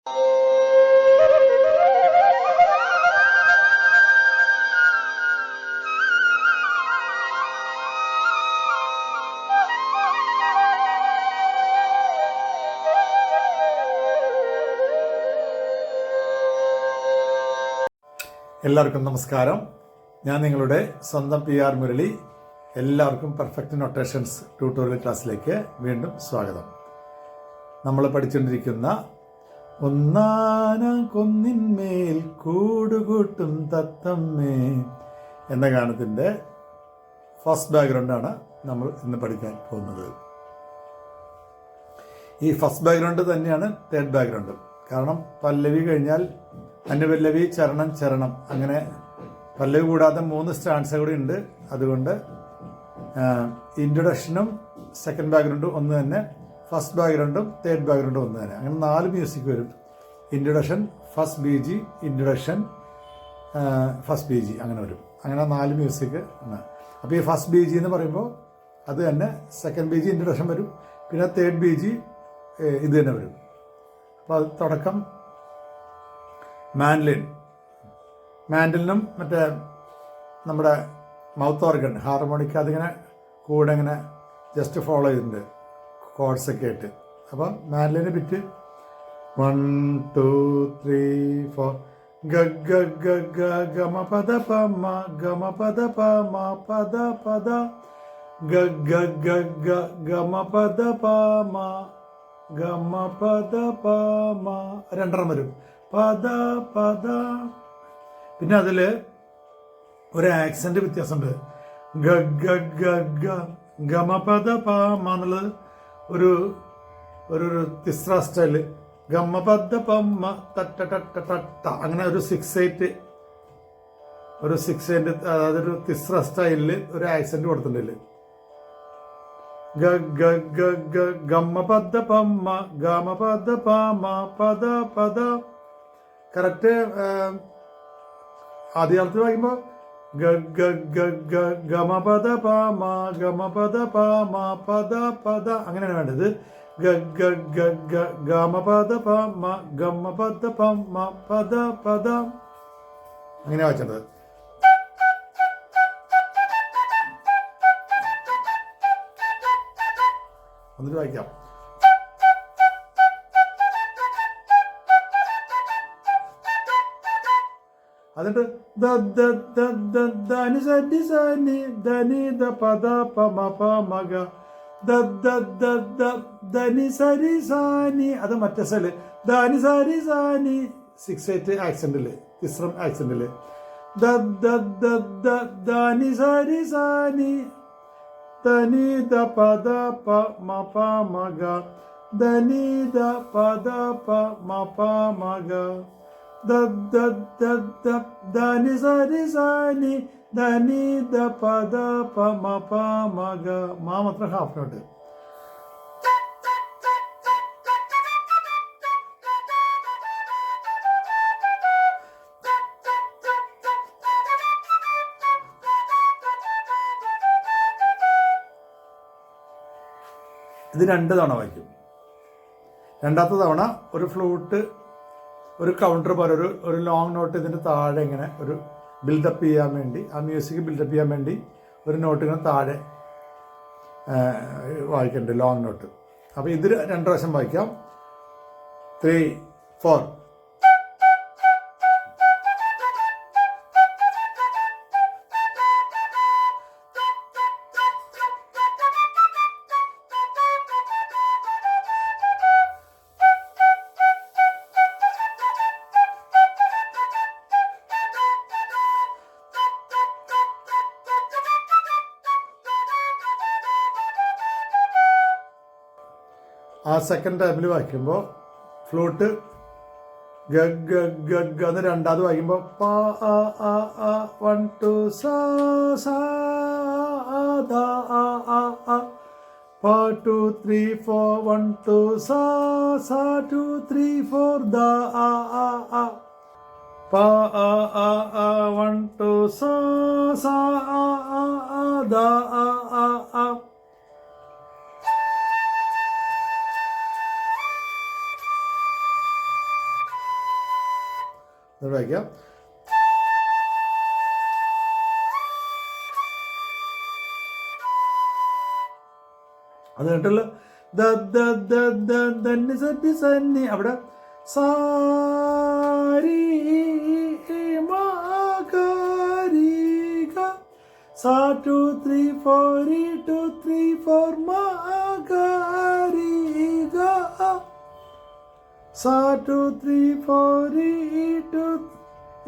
എല്ലാവർക്കും നമസ്കാരം. ഞാൻ നിങ്ങളുടെ സ്വന്തം PR മുരളി. എല്ലാവർക്കും പെർഫെക്റ്റ് നൊട്ടേഷൻസ് ട്യൂട്ടോറിയൽ ക്ലാസ്സിലേക്ക് വീണ്ടും സ്വാഗതം. നമ്മൾ പഠിച്ചുകൊണ്ടിരിക്കുന്ന ഒന്നാനാം കൊന്നിന്മേൽ കൂടുകൂട്ടും തത്തമ്മേ എന്ന ഗാനത്തിൻ്റെ ഫസ്റ്റ് ബാക്ക്ഗ്രൗണ്ടാണ് നമ്മൾ ഇന്ന് പഠിക്കാൻ പോകുന്നത്. ഈ ഫസ്റ്റ് ബാക്ക്ഗ്രൗണ്ട് തന്നെയാണ് തേർഡ് ബാക്ക്ഗ്രൗണ്ടും. കാരണം പല്ലവി കഴിഞ്ഞാൽ അനുപല്ലവി, ചരണം, ചരണം, അങ്ങനെ പല്ലവി കൂടാതെ 3 സ്റ്റാൻസ കൂടി ഉണ്ട്. അതുകൊണ്ട് ഇൻട്രൊഡക്ഷനും സെക്കൻഡ് ബാക്ക്ഗ്രൗണ്ടും ഒന്ന് തന്നെ, ഫസ്റ്റ് ബാക്ക്ഗ്രൗണ്ടും തേർഡ് ബാക്ക്ഗ്രൗണ്ടും ഒന്ന് തന്നെ. അങ്ങനെ 4 മ്യൂസിക് വരും. Introduction, first BG, introduction, first BG, അങ്ങനെ വരും. അങ്ങനെ 4 മ്യൂസിക് ആണ്. അപ്പോൾ ഈ ഫസ്റ്റ് BG എന്ന് പറയുമ്പോൾ അത് തന്നെ സെക്കൻഡ് BG ഇൻട്രൊഡക്ഷൻ വരും, പിന്നെ തേർഡ് BG ഇത് തന്നെ വരും. അപ്പോൾ അത് തുടക്കം മാൻഡലിനും മറ്റേ നമ്മുടെ മൗത്ത് ഓർഗൻ, ഹാർമോണിക്ക, അതിങ്ങനെ കൂടെ ഇങ്ങനെ ജസ്റ്റ് ഫോളോ ചെയ്തിട്ടുണ്ട് കോഡ്സൊക്കെ ആയിട്ട്. അപ്പം മാൻഡലിന് ബിറ്റ് 1 2 3 4 ഗ ഗ ഗ ഗ ഗമ പദ പ മ ഗമ പദ പ മ പദ പദ ഗ ഗ ഗ ഗ ഗമ പദ പ മ ഗമ പദ പ മ, രണ്ടെണ്ണം വരും, പദ പദ. പിന്നെ അതിൽ ഒരു ആക്സന്റ് വ്യത്യാസമുണ്ട്. ഗ ഗ ഗ ഗ ഗമ പദ പ മ എന്നുള്ളത് ഒരു ഒരു തിസ്ര സ്റ്റൈല്. ഗമ പദ പ മ തട്ട ടട്ട ടട്ട, അങ്ങനെ ഒരു 6/8 അതായത് ഒരു തിസ്ര സ്റ്റൈലിൽ ഒരു ആക്സന്റ് കൊടുത്തിട്ടുണ്ട്. ഗ ഗ ഗ ഗ ഗമ പദ പ മ ഗമ പദ പ മ പദ പദ. കറക്റ്റ് ആദ്യകാലത്ത് വായിക്കുമ്പോൾ ഗ ഗ ഗ ഗ ഗമ പദ പ മ ഗമ പദ പ മ പദ പദ, അങ്ങനെയാണ് വേണ്ടത്. ഗ ഗ ഗ ഗ ഗമ പദ പ മ ഗമ പദ പ മ പദ പദ, അങ്ങനെ വായിച്ചത്. എന്നിട്ട് വായിക്കാം. എന്നിട്ട് ധനി സനി സനി ധനി ദ പദ പ മ പ മ ഗ ധനി സരി സാനി, അത് മറ്റേ സ്ഥല് ധനി സരി സാനി 6/8 ആക്സെന്റില്, തിസ്രം ആക്സെന്റില്. ധനി സരി സാനി ധനി ദ പദ പ മ പ മ ഗ ധനി ദ പദ പ മ പ മ ഗ ധനി സരി സാനി ധനി ദ പദ പ മ പ മ ഗ. മാ മാത്രം ഹാഫ് നോട്ട്. ഇത് 2 തവണ വായിക്കും. രണ്ടാമത്തെ തവണ ഒരു ഫ്ലൂട്ട്, ഒരു കൗണ്ടർ പോലെ ഒരു ലോങ് നോട്ട് ഇതിൻ്റെ താഴെ ഇങ്ങനെ ഒരു ബിൽഡപ്പ് ചെയ്യാൻ വേണ്ടി, ആ മ്യൂസിക് ബിൽഡപ്പ് ചെയ്യാൻ വേണ്ടി ഒരു നോട്ട് ഇങ്ങനെ താഴെ വായിക്കുന്നുണ്ട്, ലോങ് നോട്ട്. അപ്പോൾ ഇത് 2 പ്രാവശ്യം വായിക്കാം. 3 4. ആ സെക്കൻഡ് ടൈമിൽ വായിക്കുമ്പോൾ ഫ്ലൂട്ട് ഗ ഗ ഗ ഗ എന്ന് രണ്ടാമത് വായിക്കുമ്പോൾ പ ആ ആ ആ 1 2 സാ സാ ദ ആ ആ ആ പ 2 3 4 1 2 സാ സാ 2 3 4 ദ ആ ആ ആ പ ആ ആ ആ 1 2 സാ സാ ആ ആ ആ ദ ആ ആ ആ. എന്നിട്ട് വായിക്കാം. അത് കേട്ടുള്ള സന്നി അവിടെ സാരി സാ 2 3 4 2 3 4 മഗരിഗ സാ 2 3 4 2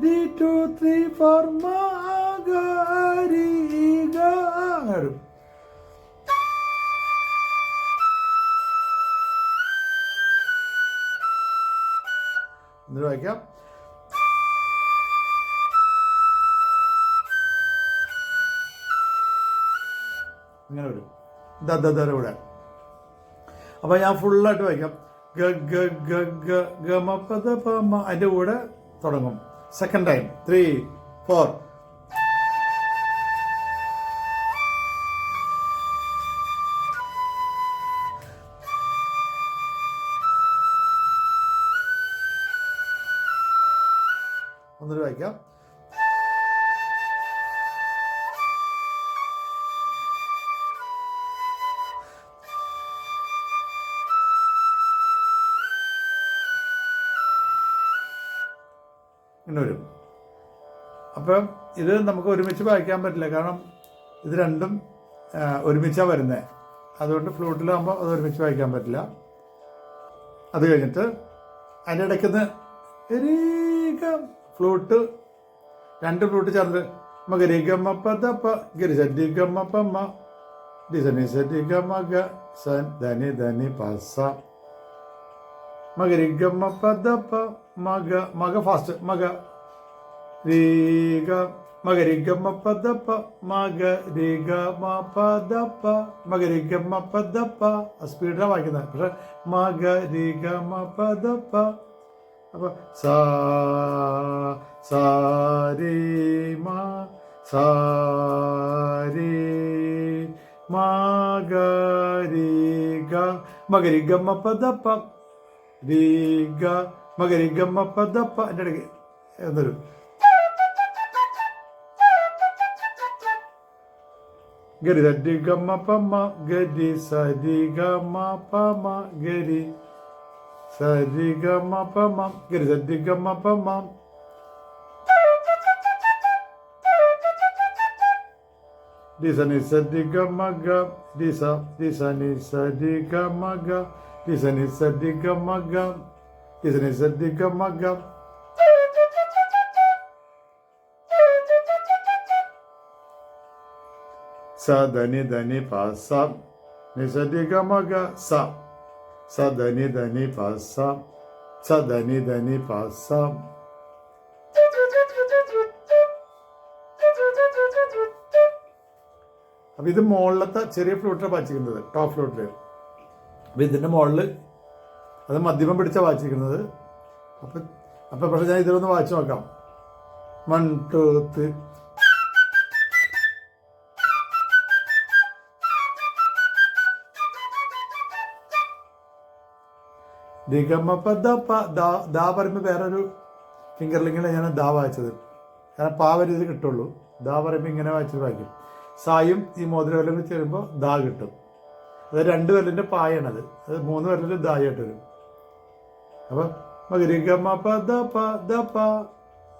3 2 3 4 മഗരിഗ അങ്ങനെ. എന്നിട്ട് വായിക്കാം. ഇങ്ങനെ വരും ദൂടെ. അപ്പം ഞാൻ ഫുള്ളായിട്ട് വായിക്കാം. ഗ ഗ ഗ ഗ ഗ മ പ ദ പ മ. അതിൻ്റെ കൂടെ തുടങ്ങും. Second time 3 4. ഒന്നിട്ട് വായിക്കാം. ഇങ്ങനെ വരും. അപ്പം ഇത് നമുക്ക് ഒരുമിച്ച് വായിക്കാൻ പറ്റില്ല, കാരണം ഇത് രണ്ടും ഒരുമിച്ചാണ് വരുന്നത്. അതുകൊണ്ട് ഫ്ലൂട്ടിലാകുമ്പോൾ അത് ഒരുമിച്ച് വായിക്കാൻ പറ്റില്ല. അത് കഴിഞ്ഞിട്ട് അതിൻ്റെ ഇടയ്ക്കുന്ന് ഫ്ലൂട്ട്, 2 ഫ്ലൂട്ട് ചേർന്ന് മകരിഗമ്മപ്പ ഗരിസഡിഗമ്മപ്പമ്മ ഡിസനിസഡിഗമഗ സൻ ധനി ധനി പസ മകരിഗമ്മപ്പദപ്പ മഗ മഗ ഫാസ്റ്റ് മഗ രീഗ മകരിഗമ്മപ്പദപ്പ മഗ രീഗമപദപ്പ മകരിഗമ്മപ്പദപ്പ. സ്പീഡിലാണ് വായിക്കുന്നത്, പക്ഷെ മകരിഗമപദപ്പ. അപ്പോൾ സാരി മഗരിഗ മകരിഗമ്മപ്പദപ്പ രീഗ മകരിഗമ്മപ്പദപ്പ. എൻ്റെ ഇടയ്ക്ക് എന്നൊരു ഗരി സരിഗമപമ ഗരി സരിഗമപമ ഗരി സരിഗമപമ ഗരി സരിഗമപമ. ദിസനി സരിഗമഗ ദിസ ദിസനി സരിഗമഗ ദിസനി സരിഗമഗ ദിസനി സരിഗമഗ. സ ധനി ധനി പ സ നിസരിഗമഗ സ സ ധനി ധനി പ സ സ ധനി ധനി പ സ. അപ്പം ഇത് മുകളിലത്തെ ചെറിയ ഫ്ലൂട്ടിലാണ് വായിച്ചിരിക്കുന്നത്, ടോപ്പ് ഫ്ലൂട്ടിൽ. അപ്പം ഇതിൻ്റെ മുകളിൽ അത് മധ്യമം പിടിച്ചാണ് വായിച്ചിരിക്കുന്നത്. അപ്പം പക്ഷേ ഞാൻ ഇതിലൊന്ന് വായിച്ചു നോക്കാം. 1 2 3. ദിഗമപ്പ ദപ്പ ദാ പറയുമ്പോൾ വേറൊരു ഫിംഗർലിങ്ങിലാണ് ഞാൻ ദാ വായിച്ചത്, കാരണം പാ വരെ ഇത് കിട്ടുള്ളൂ. ദാ പറയുമ്പോൾ ഇങ്ങനെ വായിച്ചത് വായിക്കും. സായും ഈ മോതിരവെല്ലും കൂടി ചേരുമ്പോൾ ദാ കിട്ടും. അത് 2 വിരലിൻ്റെ പായാണത്, അത് 3 വിരലിൽ ദായായിട്ട് വരും. അപ്പം മകരിഗമപ്പ ദപ്പ ദപ്പ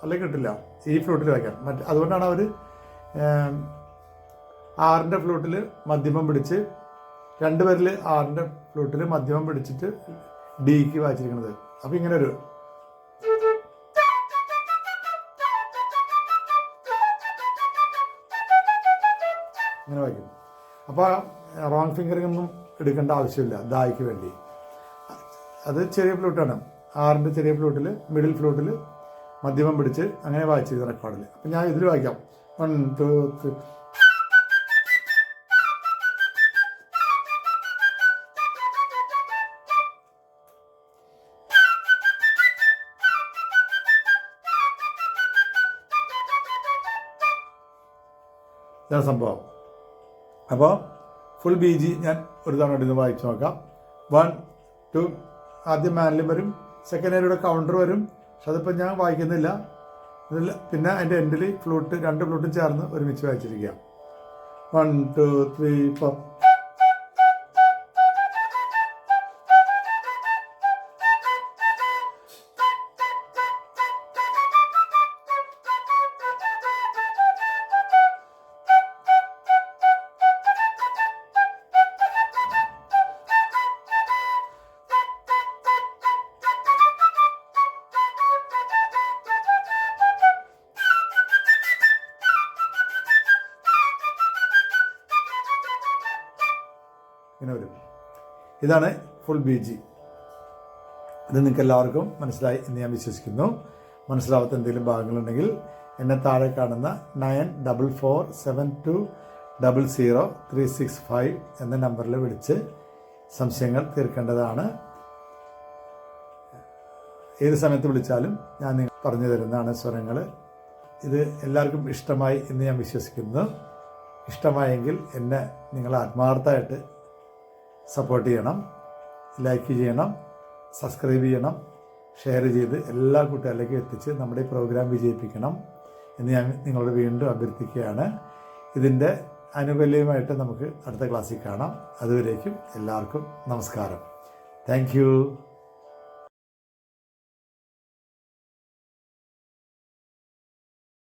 അല്ലെങ്കിൽ കിട്ടില്ല ഈ ഫ്ലൂട്ടിൽ വായിക്കാൻ. അതുകൊണ്ടാണ് അവർ 6ൻ്റെ ഫ്ലൂട്ടിൽ മധ്യമം പിടിച്ച് 2 വിരൽ 6ൻ്റെ ഫ്ലൂട്ടിൽ മധ്യമം പിടിച്ചിട്ട് ഡിക്ക് വായിച്ചിരിക്കുന്നത്. അപ്പം ഇങ്ങനെ ഒരു ഇങ്ങനെ വായിക്കും. അപ്പോൾ റോങ് ഫിംഗറിംഗ് ഒന്നും എടുക്കേണ്ട ആവശ്യമില്ല ദായ്ക്ക് വേണ്ടി. അത് ചെറിയ ഫ്ലൂട്ടാണ്, 6ൻ്റെ ചെറിയ ഫ്ലൂട്ടിൽ മിഡിൽ ഫ്ലൂട്ടിൽ മധ്യമം പിടിച്ച് അങ്ങനെ വായിച്ചിരുന്ന റെക്കോർഡിൽ. അപ്പം ഞാൻ ഇതിൽ വായിക്കാം. 1 2 3. ഇതാണ് സംഭവം. അപ്പോൾ ഫുൾ ബി ജി ഞാൻ ഒരു തവണ ഇടുന്ന് വായിച്ചു നോക്കാം. 1 2. ആദ്യം മാനിലും വരും, സെക്കൻഡ് ഹേരിയുടെ കൗണ്ടർ വരും, പക്ഷെ അതിപ്പോൾ ഞാൻ വായിക്കുന്നില്ല. ഇതിൽ പിന്നെ അതിൻ്റെ എൻഡിൽ ഫ്ലൂട്ട്, 2 ഫ്ലൂട്ടും ചേർന്ന് ഒരുമിച്ച് വായിച്ചിരിക്കുക. 1 2 3 4. ഇങ്ങനെ വരും. ഇതാണ് ഫുൾ BG. ഇത് നിങ്ങൾക്ക് എല്ലാവർക്കും മനസ്സിലായി എന്ന് ഞാൻ വിശ്വസിക്കുന്നു. മനസ്സിലാവാത്ത എന്തെങ്കിലും ഭാഗങ്ങളുണ്ടെങ്കിൽ എന്നെ താഴെ കാണുന്ന 9447200365 എന്ന നമ്പറിൽ വിളിച്ച് സംശയങ്ങൾ തീർക്കേണ്ടതാണ്. ഏത് സമയത്ത് വിളിച്ചാലും ഞാൻ പറഞ്ഞു തരുന്നതാണ് സ്വരങ്ങൾ. ഇത് എല്ലാവർക്കും ഇഷ്ടമായി എന്ന് ഞാൻ വിശ്വസിക്കുന്നു. ഇഷ്ടമായെങ്കിൽ എന്നെ നിങ്ങൾ ആത്മാർത്ഥമായിട്ട് സപ്പോർട്ട് ചെയ്യണം, ലൈക്ക് ചെയ്യണം, സബ്സ്ക്രൈബ് ചെയ്യണം, ഷെയർ ചെയ്ത് എല്ലാ കൂട്ടുകാരിലേക്കും എത്തിച്ച് നമ്മുടെ ഈ പ്രോഗ്രാം വിജയിപ്പിക്കണം എന്ന് ഞാൻ നിങ്ങളോട് വീണ്ടും അഭ്യർത്ഥിക്കുകയാണ്. ഇതിൻ്റെ ആനുകൂല്യമായിട്ട് നമുക്ക് അടുത്ത ക്ലാസ്സിൽ കാണാം. അതുവരേക്കും എല്ലാവർക്കും നമസ്കാരം. താങ്ക്